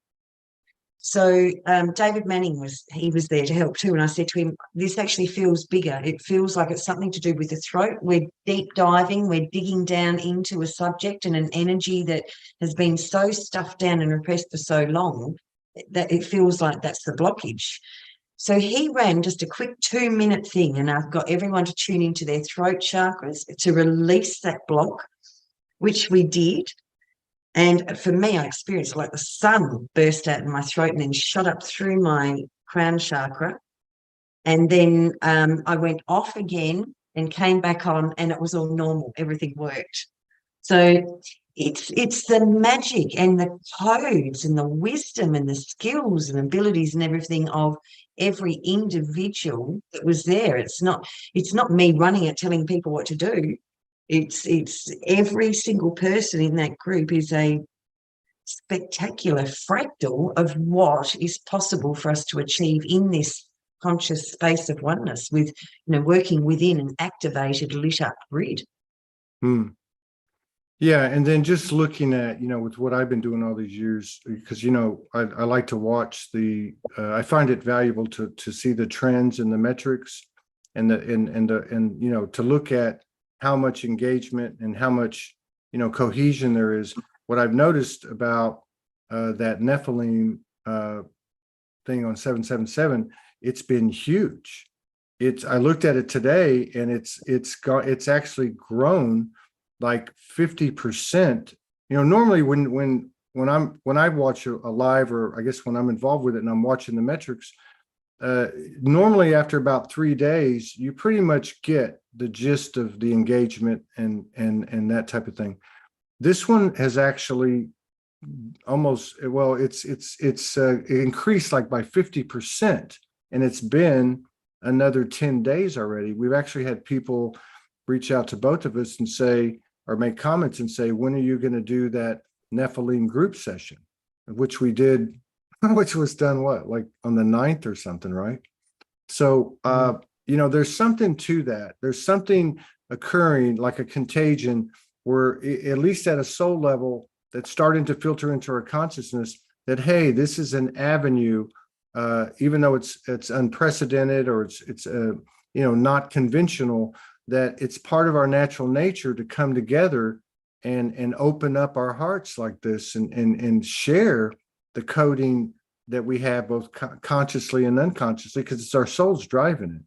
[SPEAKER 1] So David Manning was there to help too, and I said to him, this actually feels bigger. It feels like it's something to do with the throat. We're deep diving, we're digging down into a subject and an energy that has been so stuffed down and repressed for so long that it feels like that's the blockage. So he ran just a quick 2-minute thing, and I've got everyone to tune into their throat chakras to release that block, which we did. And for me, I experienced like the sun burst out in my throat and then shot up through my crown chakra. And then I went off again and came back on, and it was all normal. Everything worked. So it's the magic and the codes and the wisdom and the skills and abilities and everything of every individual that was there. It's not me running it, telling people what to do. It's every single person in that group is a spectacular fractal of what is possible for us to achieve in this conscious space of oneness, with working within an activated, lit up grid.
[SPEAKER 2] Yeah, and then just looking at, with what I've been doing all these years, because, I like to watch I find it valuable to see the trends and the metrics and to look at how much engagement and how much, cohesion there is. What I've noticed about that Nephilim thing on 777, it's been huge. I looked at it today, and it's actually grown like 50%. Normally when I watch a live, or I guess when I'm involved with it and I'm watching the metrics, normally after about 3 days, you pretty much get the gist of the engagement and that type of thing. This one has actually almost, well, it's increased like by 50%, and it's been another 10 days already. We've actually had people reach out to both of us and say, or make comments and say, when are you going to do that Nephilim group session? Which we did, which was done like on the 9th or something, right? So, there's something to that. There's something occurring, like a contagion, where at least at a soul level, that's starting to filter into our consciousness that, hey, this is an avenue, even though it's unprecedented, or it's not conventional, that it's part of our natural nature to come together and open up our hearts like this and share the coding that we have, both consciously and unconsciously, because it's our souls driving it.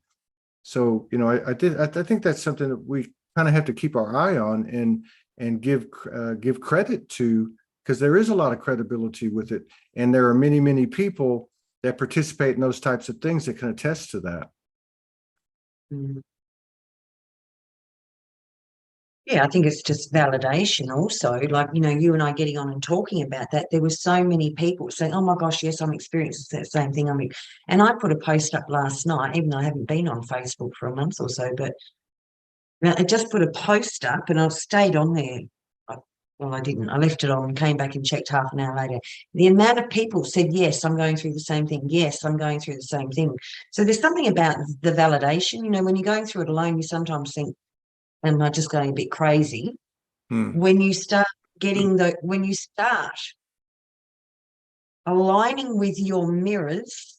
[SPEAKER 2] So, I think that's something that we kind of have to keep our eye on and give credit to, because there is a lot of credibility with it, and there are many, many people that participate in those types of things that can attest to that.
[SPEAKER 1] Mm. Yeah, I think it's just validation also. Like, you and I getting on and talking about that, there were so many people saying, oh my gosh, yes, I'm experiencing that same thing. And I put a post up last night, even though I haven't been on Facebook for a month or so, but I just put a post up, and I've stayed on there. Well, I didn't. I left it on and came back and checked half an hour later. The amount of people said, yes, I'm going through the same thing. Yes, I'm going through the same thing. So there's something about the validation. When you're going through it alone, you sometimes think, am I just going a bit crazy? When you start when you start aligning with your mirrors,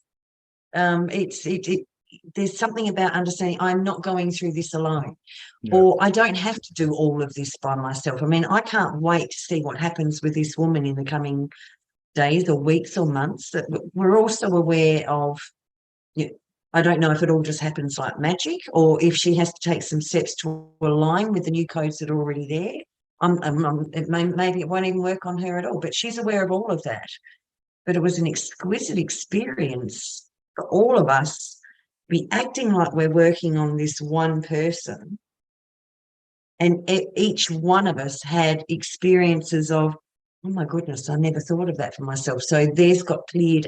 [SPEAKER 1] there's something about understanding I'm not going through this alone. Yeah. Or I don't have to do all of this by myself. I mean, I can't wait to see what happens with this woman in the coming days or weeks or months. That we're also aware of, I don't know if it all just happens like magic, or if she has to take some steps to align with the new codes that are already there. Maybe it won't even work on her at all, but she's aware of all of that. But it was an exquisite experience for all of us, be acting like we're working on this one person, and each one of us had experiences of, oh my goodness, I never thought of that for myself. So theirs got cleared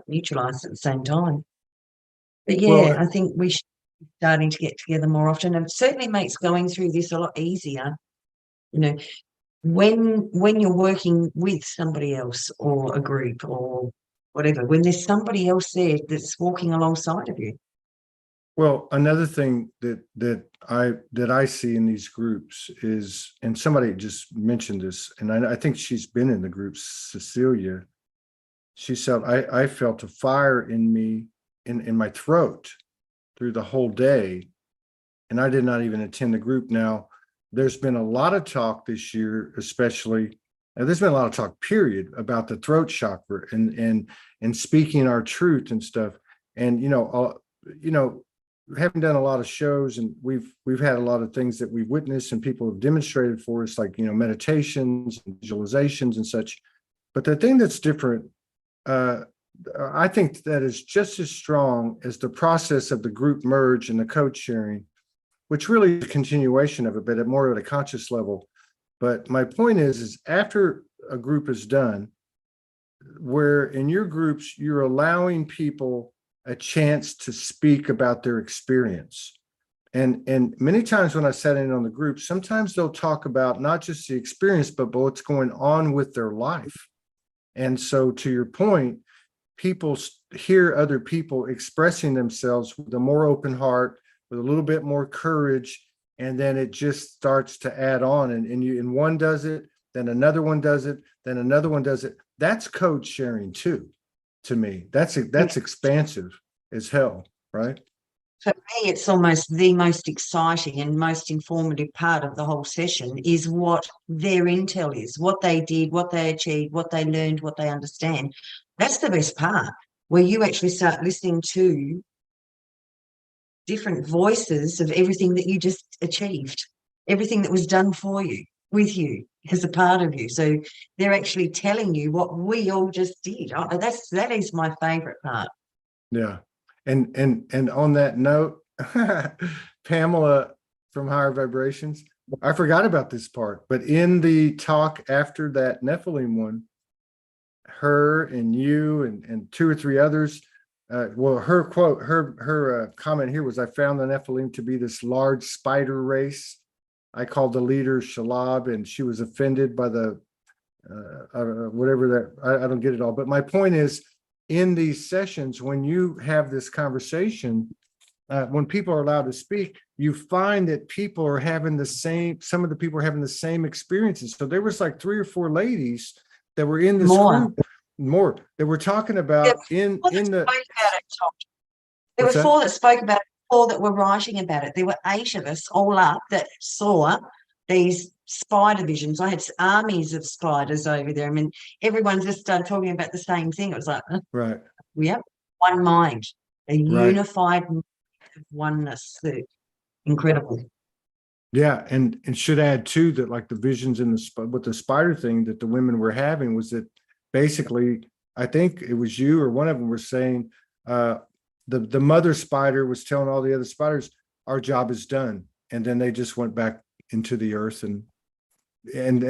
[SPEAKER 1] neutralized at the same time. But yeah, I think we should be starting to get together more often, and it certainly makes going through this a lot easier. When you're working with somebody else or a group or whatever, when there's somebody else there that's walking alongside of you.
[SPEAKER 2] Well, another thing that I see in these groups is, and somebody just mentioned this, and I think she's been in the groups, Cecilia. She said, I felt a fire in me, in my throat through the whole day. And I did not even attend the group. Now, there's been a lot of talk this year, especially, and there's been a lot of talk, period, about the throat chakra and speaking our truth and stuff. And having done a lot of shows, and we've had a lot of things that we've witnessed and people have demonstrated for us, like meditations and visualizations and such. But the thing that's different, I think that is just as strong as the process of the group merge and the code sharing, which really is a continuation of it, but at more at a conscious level. But my point is after a group is done, where in your groups, you're allowing people a chance to speak about their experience. And many times when I sat in on the group, sometimes they'll talk about not just the experience, but what's going on with their life. And so to your point, people hear other people expressing themselves with a more open heart, with a little bit more courage, and then it just starts to add on. And one does it, then another one does it, then another one does it. That's code sharing too, to me. That's expansive as hell, right?
[SPEAKER 1] For me, it's almost the most exciting and most informative part of the whole session is what their intel is, what they did, what they achieved, what they learned, what they understand. That's the best part, where you actually start listening to different voices of everything that you just achieved, everything that was done for you, with you, as a part of you. So they're actually telling you what we all just did. That is my favorite part.
[SPEAKER 2] Yeah. And on that note, Pamela from Higher Vibrations, I forgot about this part, but in the talk after that Nephilim one, her and you and two or three others, her quote, her comment here was, I found the Nephilim to be this large spider race. I called the leader Shalab, and she was offended by the whatever that, I don't get it all. But my point is, in these sessions, when you have this conversation, when people are allowed to speak, you find that people are having some of the people are having the same experiences. So there was like 3 or 4 ladies that were in this group, more that were talking about in the.
[SPEAKER 1] There were 4 that spoke about it, 4 that were writing about it. There were 8 of us all up that saw these spider visions. I had armies of spiders over there. I mean, everyone just started talking about the same thing. It was like,
[SPEAKER 2] right.
[SPEAKER 1] Yep, one mind, a
[SPEAKER 2] Right.
[SPEAKER 1] unified oneness. Incredible.
[SPEAKER 2] Yeah, and should add too that like the visions in with the spider thing that the women were having was that basically, I think it was you or one of them were saying, the mother spider was telling all the other spiders, our job is done, and then they just went back into the earth, and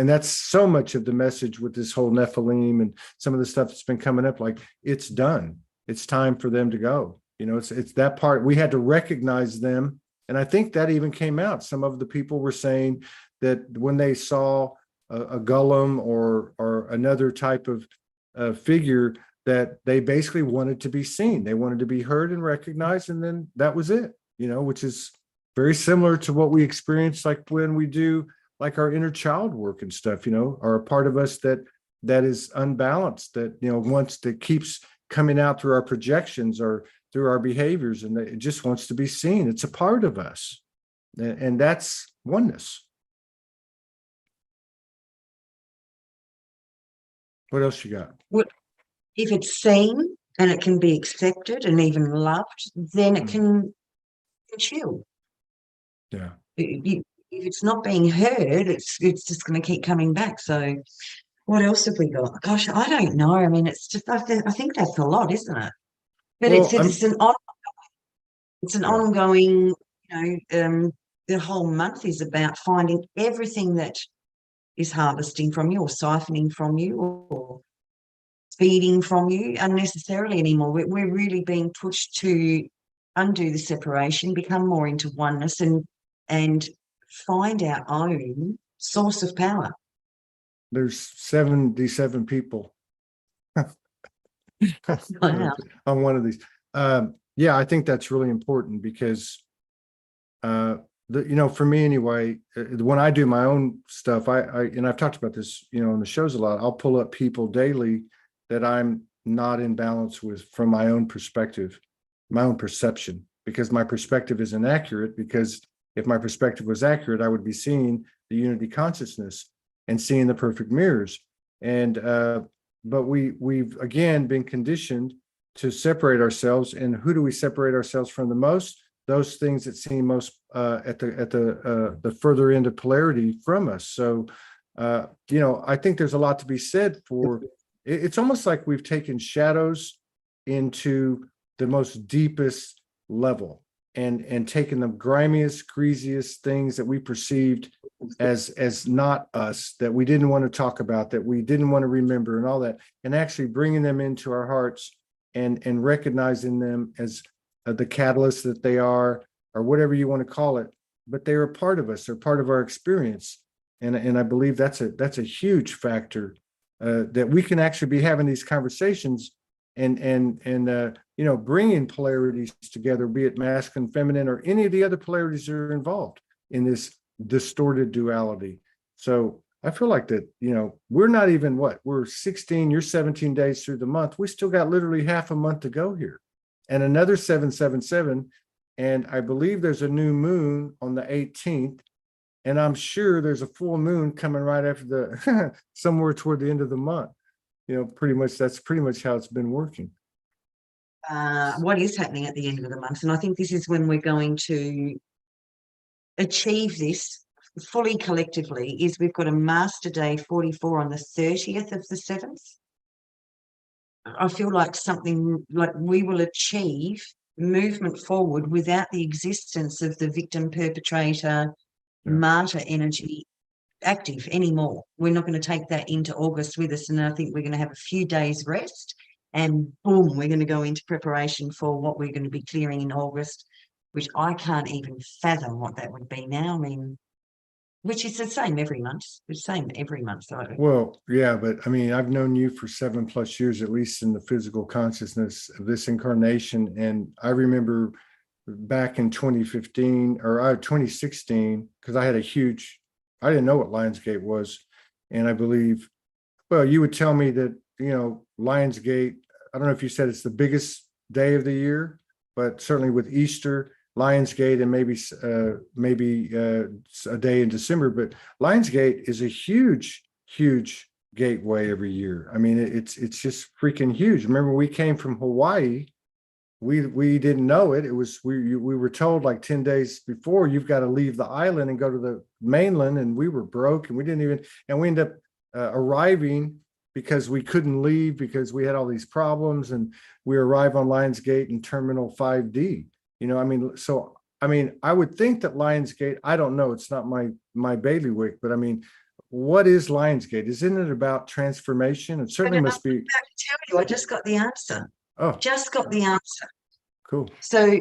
[SPEAKER 2] that's so much of the message with this whole Nephilim and some of the stuff that's been coming up. Like, it's done. It's time for them to go. It's that part. We had to recognize them. And I think that even came out. Some of the people were saying that when they saw a golem or another type of figure, that they basically wanted to be seen. They wanted to be heard and recognized. And then that was it, which is very similar to what we experience, like when we do like our inner child work and stuff, or a part of us that is unbalanced, that, that keeps coming out through our projections or through our behaviors, and it just wants to be seen. It's a part of us, and that's oneness. What else you got?
[SPEAKER 1] If it's seen and it can be accepted and even loved, then it can chill.
[SPEAKER 2] Yeah.
[SPEAKER 1] If it's not being heard, it's just going to keep coming back. So what else have we got? Gosh, I don't know. I mean, it's just, I think that's a lot, isn't it? But well, it's an ongoing, the whole month is about finding everything that is harvesting from you or siphoning from you or feeding from you unnecessarily anymore. We're really being pushed to undo the separation, become more into oneness, and find our own source of power.
[SPEAKER 2] There's 77 people
[SPEAKER 1] Wow.
[SPEAKER 2] on one of these. Yeah, I think that's really important because, for me anyway, when I do my own stuff, and I've talked about this, on the shows a lot, I'll pull up people daily that I'm not in balance with from my own perspective, my own perception, because my perspective is inaccurate. Because if my perspective was accurate, I would be seeing the unity consciousness and seeing the perfect mirrors. And but we've again been conditioned to separate ourselves. And who do we separate ourselves from the most? Those things that seem most at the further end of polarity from us. So I think there's a lot to be said for. It's almost like we've taken shadows into the most deepest level and taken the grimiest, greasiest things that we perceived as not us, that we didn't want to talk about, that we didn't want to remember, and all that, and actually bringing them into our hearts and recognizing them as the catalyst that they are, or whatever you want to call it. But they are a part of us; they're part of our experience, and I believe that's a huge factor, that we can actually be having these conversations and bringing polarities together, be it masculine, feminine, or any of the other polarities that are involved in this distorted duality. So I feel like that, we're not even we're 16, you're 17 days through the month. We still got literally half a month to go here, and another 777. And I believe there's a new moon on the 18th. And I'm sure there's a full moon coming right after the somewhere toward the end of the month. That's pretty much how it's been working.
[SPEAKER 1] What is happening at the end of the month? And I think this is when we're going to achieve this fully collectively, is we've got a Master Day 44 on the 30th of the 7th. I feel like something like we will achieve movement forward without the existence of the victim, perpetrator, martyr energy active anymore. We're not going to take that into August with us, and I think we're going to have a few days rest, and boom, we're going to go into preparation for what we're going to be clearing in August, which I can't even fathom what that would be now. I mean, which is the same every month. The same every month. So.
[SPEAKER 2] Well, yeah, but I mean, I've known you for 7+ years, at least in the physical consciousness of this incarnation, and I remember back in 2015 or 2016, because I didn't know what Lionsgate was. And I believe, well, you would tell me that, Lionsgate, I don't know if you said it's the biggest day of the year, but certainly with Easter, Lionsgate, and maybe a day in December, but Lionsgate is a huge, huge gateway every year. I mean, it's just freaking huge. Remember, we came from Hawaii. We didn't know it. It was we were told like 10 days before, you've got to leave the island and go to the mainland, and we were broke, and we ended up arriving because we couldn't leave because we had all these problems, and we arrive on Lionsgate in Terminal 5D. I would think that Lionsgate, I don't know, it's not my bailiwick, but I mean, what is Lionsgate? Isn't it about transformation? It certainly must be.
[SPEAKER 1] I'm about to tell you, I just got the answer.
[SPEAKER 2] Oh,
[SPEAKER 1] just got the answer.
[SPEAKER 2] Cool.
[SPEAKER 1] So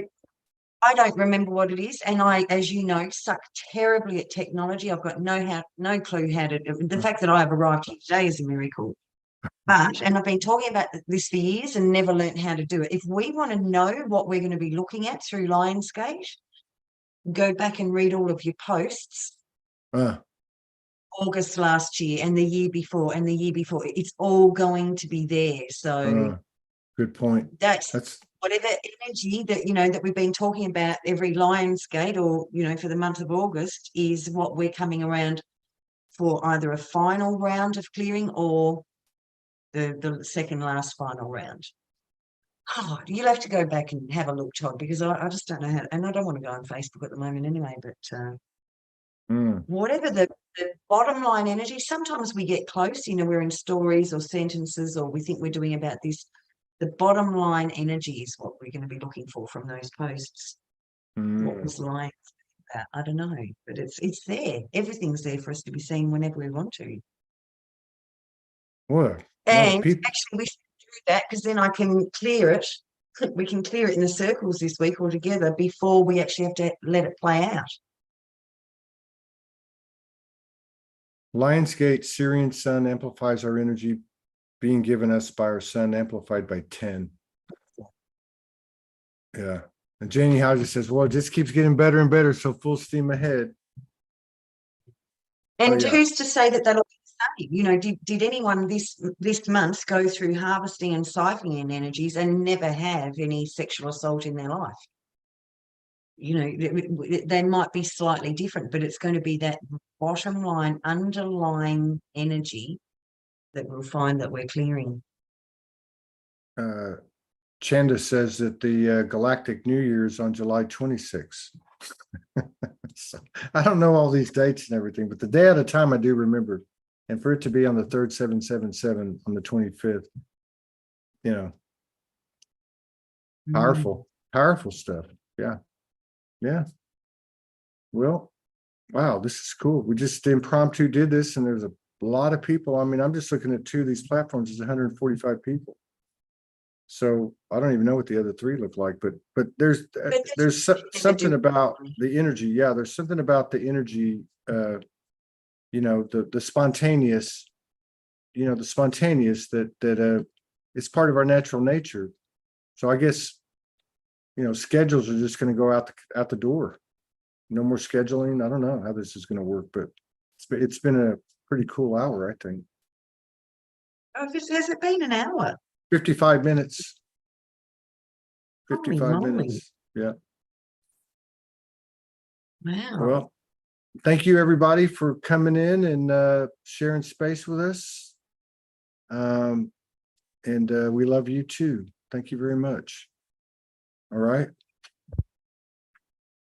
[SPEAKER 1] I don't remember what it is, and I, as you know, suck terribly at technology. I've got no clue how to. The fact that I have arrived here today is a miracle. And I've been talking about this for years and never learned how to do it. If we want to know what we're going to be looking at through Lionsgate, go back and read all of your posts. August last year and the year before and the year before. It's all going to be there. So
[SPEAKER 2] good point.
[SPEAKER 1] That's whatever energy that, that we've been talking about every Lionsgate or, for the month of August is what we're coming around for, either a final round of clearing or the second last final round. Oh, you'll have to go back and have a look, Todd, because I just don't know how, and I don't want to go on Facebook at the moment anyway, but whatever the bottom line energy, sometimes we get close, we're in stories or sentences, or we think we're doing about this. The bottom line energy is what we're going to be looking for from those posts. What was lying about? I don't know, but it's there. Everything's there for us to be seen whenever we want to.
[SPEAKER 2] What?
[SPEAKER 1] And actually, we should do that, because then I can clear it. We can clear it in the circles this week altogether before we actually have to let it play out.
[SPEAKER 2] Lionsgate, Syrian sun amplifies our energy being given us by our son amplified by 10. Yeah. And Janie Hodges says, well, it just keeps getting better and better. So full steam ahead.
[SPEAKER 1] And
[SPEAKER 2] yeah.
[SPEAKER 1] who's to say that that'll be the same? You know, did anyone this month go through harvesting and siphoning energies and never have any sexual assault in their life? You know, they might be slightly different, but it's going to be that bottom line underlying energy that we'll find that we're clearing.
[SPEAKER 2] Chanda says that the Galactic New Year is on July 26th. So, I don't know all these dates and everything, but the day at a time I do remember. And for it to be on the third 777 on the 25th, you know, powerful, powerful stuff. Yeah. Yeah. Well, wow, this is cool. We just impromptu did this, and there's a lot of people. I mean, I'm just looking at two of these platforms. There's 145 people. So I don't even know what the other three look like, but there's something about the energy. Yeah, there's something about the energy. You know, the spontaneous. You know, the spontaneous that it's part of our natural nature. So I guess, you know, schedules are just going to go out the door. No more scheduling. I don't know how this is going to work, but it's been a pretty cool hour, I think.
[SPEAKER 1] Oh, has it been an hour?
[SPEAKER 2] 55 minutes. 55
[SPEAKER 1] Holy
[SPEAKER 2] minutes. Yeah.
[SPEAKER 1] Wow.
[SPEAKER 2] Well, thank you everybody for coming in and sharing space with us. And we love you too. Thank you very much. All right.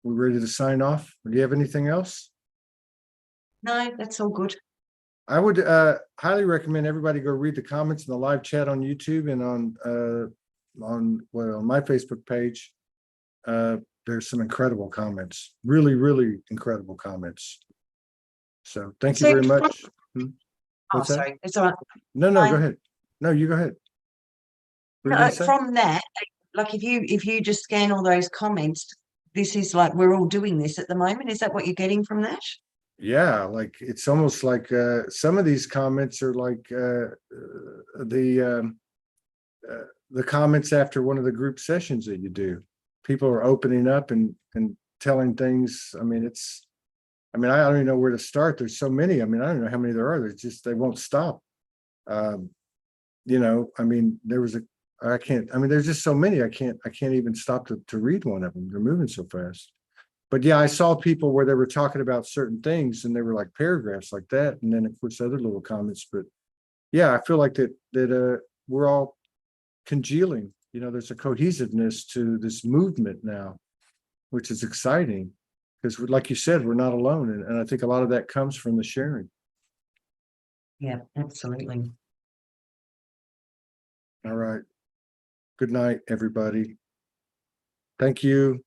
[SPEAKER 2] We ready to sign off? Do you have anything else?
[SPEAKER 1] No, that's all good.
[SPEAKER 2] I would highly recommend everybody go read the comments in the live chat on YouTube and on my Facebook page. There's some incredible comments, really incredible comments. So thank you very much. What's that?
[SPEAKER 1] Sorry, it's all right.
[SPEAKER 2] No, go ahead. No, you go ahead.
[SPEAKER 1] From that, like if you just scan all those comments, this is like we're all doing this at the moment. Is that what you're getting from that?
[SPEAKER 2] Yeah, like it's almost like some of these comments are like the comments after one of the group sessions that you do. People are opening up and telling things. I mean, I don't even know where to start. There's so many. I mean, I don't know how many there are. There's just, they won't stop. You know, I mean, there's just so many. I can't even stop to read one of them. They're moving so fast. But yeah, I saw people where they were talking about certain things and they were like paragraphs like that. And then of course other little comments, but yeah, I feel like that we're all congealing. You know, there's a cohesiveness to this movement now, which is exciting because like you said, we're not alone. And I think a lot of that comes from the sharing.
[SPEAKER 1] Yeah, absolutely.
[SPEAKER 2] All right. Good night, everybody. Thank you.